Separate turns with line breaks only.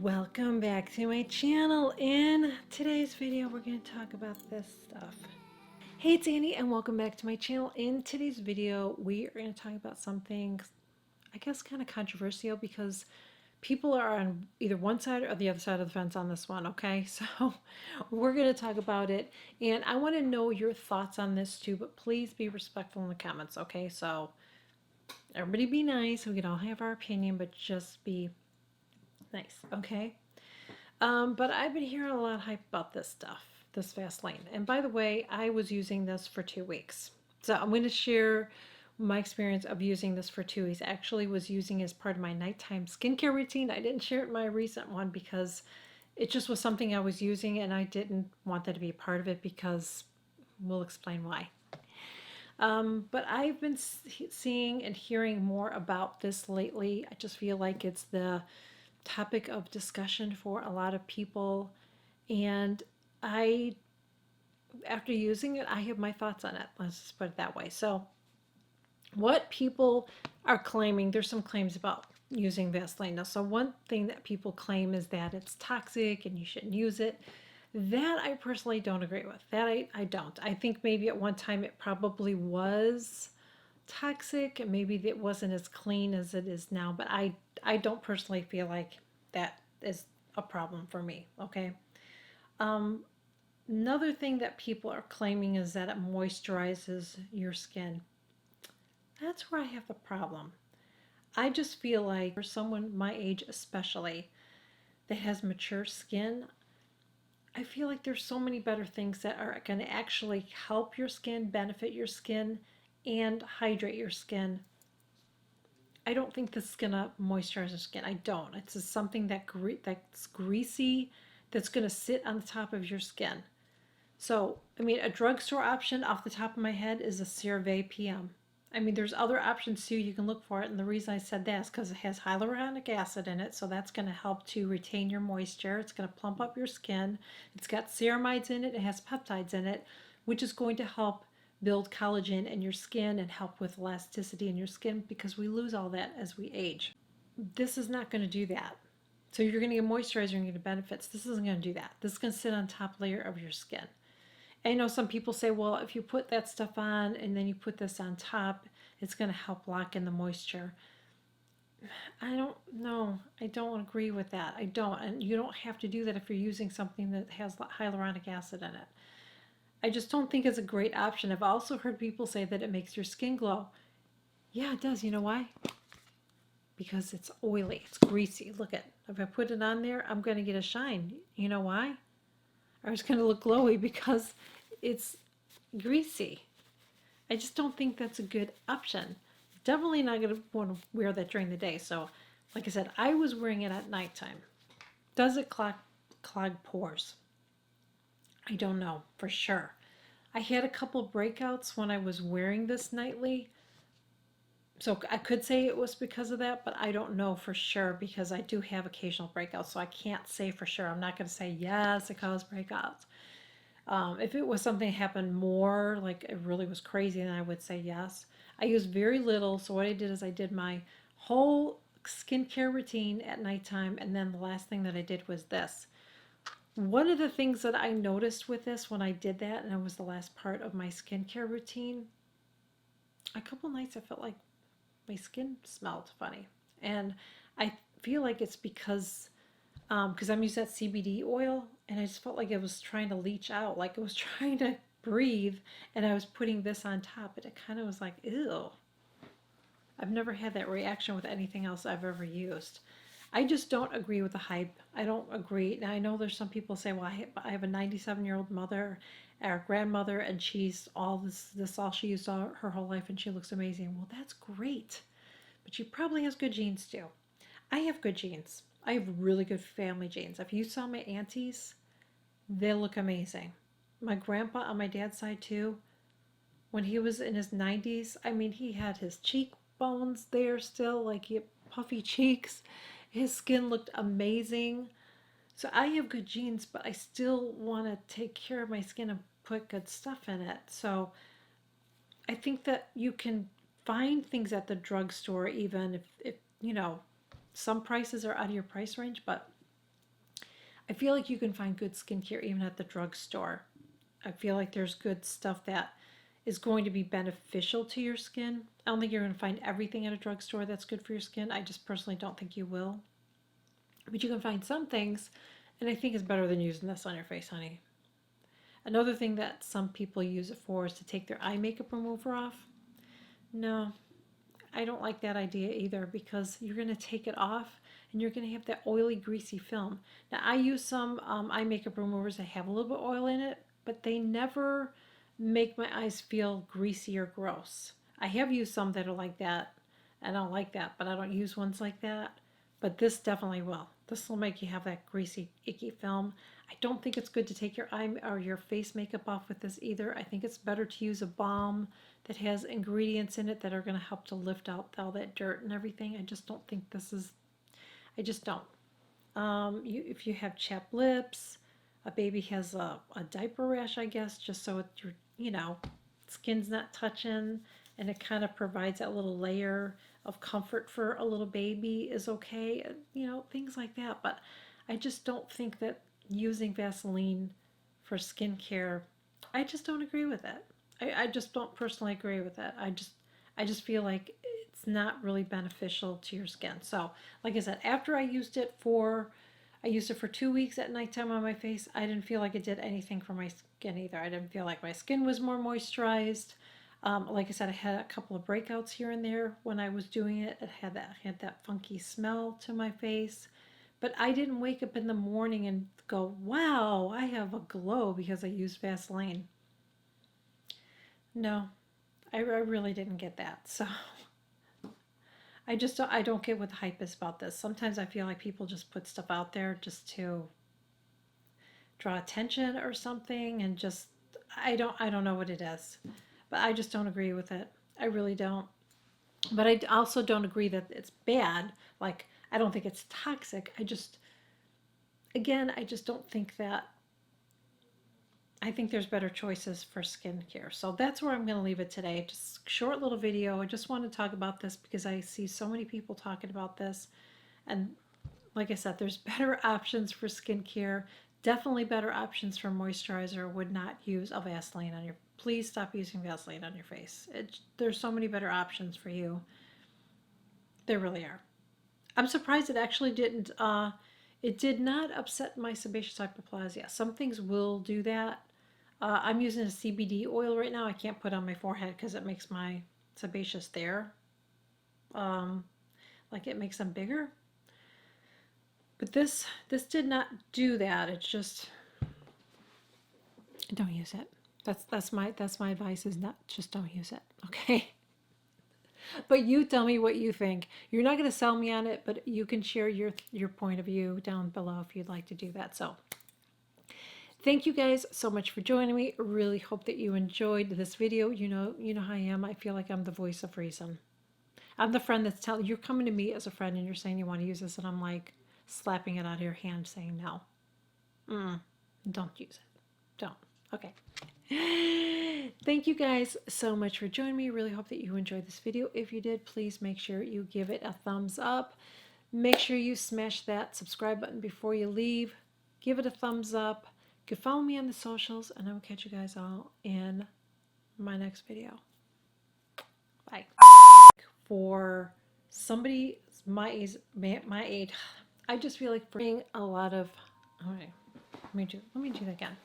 Welcome back to my channel. In today's video, we're going to talk about this stuff. Hey, it's Annie, and welcome back to my channel. In today's video, we are going to talk about something, I guess, kind of controversial because people are on either one side or the other side of the fence on this one, okay? So we're going to talk about it, and I want to know your thoughts on this too, but please be respectful in the comments, okay? So everybody be nice. We can all have our opinion, but just be nice, okay? But I've been hearing a lot of hype about this stuff, this Vaseline. And by the way, I was using this for 2 weeks. So I'm going to share my experience of using this for 2 weeks. I actually was using it as part of my nighttime skincare routine. I didn't share it in my recent one because it just was something I was using and I didn't want that to be a part of it because we'll explain why. But I've been seeing and hearing more about this lately. I just feel like it's the topic of discussion for a lot of people, and I, after using it, I have my thoughts on it. Let's just put it that way. So what people are claiming, there's some claims about using Vaseline now. So one thing that people claim is that it's toxic and you shouldn't use it. That I personally don't agree with. That I don't. I think maybe at one time it probably was toxic and maybe it wasn't as clean as it is now, but I don't personally feel like that is a problem for me, okay? Another thing that people are claiming is that it moisturizes your skin. That's where I have the problem. I just feel like for someone my age especially that has mature skin, I feel like there's so many better things that are going to actually help your skin, benefit your skin, and hydrate your skin. I don't think this is gonna moisturize your skin. I don't. It's just something that's greasy, that's gonna sit on the top of your skin. So, I mean, a drugstore option off the top of my head is a CeraVe PM. I mean, there's other options too. You can look for it, and the reason I said that is because it has hyaluronic acid in it, so that's going to help to retain your moisture. It's going to plump up your skin. It's got ceramides in it. It has peptides in it, which is going to help build collagen in your skin and help with elasticity in your skin because we lose all that as we age. This is not going to do that. So you're going to get moisturizer and get benefits. This isn't going to do that. This is going to sit on top layer of your skin. I know some people say, well, if you put that stuff on and then you put this on top, it's going to help lock in the moisture. I don't know. I don't agree with that. I don't. And you don't have to do that if you're using something that has hyaluronic acid in it. I just don't think it's a great option. I've also heard people say that it makes your skin glow. Yeah, it does. You know why? Because it's oily. It's greasy. Look at, if I put it on there, I'm going to get a shine. You know why? Or it's going to look glowy because it's greasy. I just don't think that's a good option. Definitely not going to want to wear that during the day. So, like I said, I was wearing it at nighttime. Does it clog pores? I don't know for sure. I had a couple breakouts when I was wearing this nightly. So I could say it was because of that, but I don't know for sure because I do have occasional breakouts, so I can't say for sure. I'm not going to say yes, it caused breakouts. If it was something that happened more, like it really was crazy, then I would say yes. I used very little, so what I did is I did my whole skincare routine at nighttime, and then the last thing that I did was this. One of the things that I noticed with this when I did that, and it was the last part of my skincare routine, a couple nights I felt like my skin smelled funny. And I feel like it's because I'm using that CBD oil, and I just felt like it was trying to leach out, like it was trying to breathe, and I was putting this on top, and it kind of was like, ew. I've never had that reaction with anything else I've ever used. I just don't agree with the hype. I don't agree. Now, I know there's some people say, well, I have a 97-year-old mother or grandmother, and she's all this all she used all her whole life, and she looks amazing. Well, that's great. But she probably has good genes too. I have good genes. I have really good family genes. If you saw my aunties, they look amazing. My grandpa on my dad's side too, when he was in his 90s, I mean, he had his cheekbones there still, like he had puffy cheeks. His skin looked amazing. So I have good genes, but I still want to take care of my skin and put good stuff in it. So I think that you can find things at the drugstore, even if you know, some prices are out of your price range, but I feel like you can find good skincare even at the drugstore. I feel like there's good stuff that is going to be beneficial to your skin. I don't think you're going to find everything at a drugstore that's good for your skin. I just personally don't think you will. But you can find some things, and I think it's better than using this on your face, honey. Another thing that some people use it for is to take their eye makeup remover off. No, I don't like that idea either, because you're going to take it off and you're going to have that oily, greasy film. Now, I use some eye makeup removers that have a little bit of oil in it, but they never make my eyes feel greasy or gross. I have used some that are like that. I don't like that, but I don't use ones like that. But this definitely will. This will make you have that greasy, icky film. I don't think it's good to take your eye or your face makeup off with this either. I think it's better to use a balm that has ingredients in it that are going to help to lift out all that dirt and everything. I just don't think this is, I just don't. If you have chapped lips, a baby has a diaper rash, I guess, just so your, skin's not touching, and it kind of provides that little layer of comfort for a little baby is okay, things like that. But I just don't think that using Vaseline for skincare, I just don't agree with it. I just don't personally agree with it. I just feel like it's not really beneficial to your skin. So, like I said, after I used it for 2 weeks at nighttime on my face. I didn't feel like it did anything for my skin either. I didn't feel like my skin was more moisturized. Like I said, I had a couple of breakouts here and there when I was doing it. It had that funky smell to my face. But I didn't wake up in the morning and go, wow, I have a glow because I used Vaseline. No, I really didn't get that. So I don't get what the hype is about this. Sometimes I feel like people just put stuff out there just to draw attention or something, and just I don't know what it is. But I just don't agree with it. I really don't. But I also don't agree that it's bad. Like, I don't think it's toxic. I just don't think that. I think there's better choices for skincare. So that's where I'm going to leave it today. Just a short little video. I just want to talk about this because I see so many people talking about this. And like I said, there's better options for skincare. Definitely better options for moisturizer. Would not use a Vaseline on your. Please stop using Vaseline on your face. There's so many better options for you. There really are. I'm surprised it actually didn't. It did not upset my sebaceous hyperplasia. Some things will do that. I'm using a CBD oil right now. I can't put on my forehead because it makes my sebaceous there. Like it makes them bigger. But this did not do that. It's just don't use it. That's my advice is not just don't use it. Okay. But you tell me what you think. You're not going to sell me on it, but you can share your point of view down below if you'd like to do that. So thank you guys so much for joining me. Really hope that you enjoyed this video. You know how I am. I feel like I'm the voice of reason. I'm the friend that's telling you're coming to me as a friend and you're saying you want to use this, and I'm like slapping it out of your hand saying no. Don't use it. Don't. Okay. Thank you guys so much for joining me. Really hope that you enjoyed this video. If you did, please make sure you give it a thumbs up. Make sure you smash that subscribe button before you leave. Give it a thumbs up. You can follow me on the socials, and I will catch you guys all in my next video. Bye. For somebody my age, I just feel like bringing a lot of. All right, let me do that again.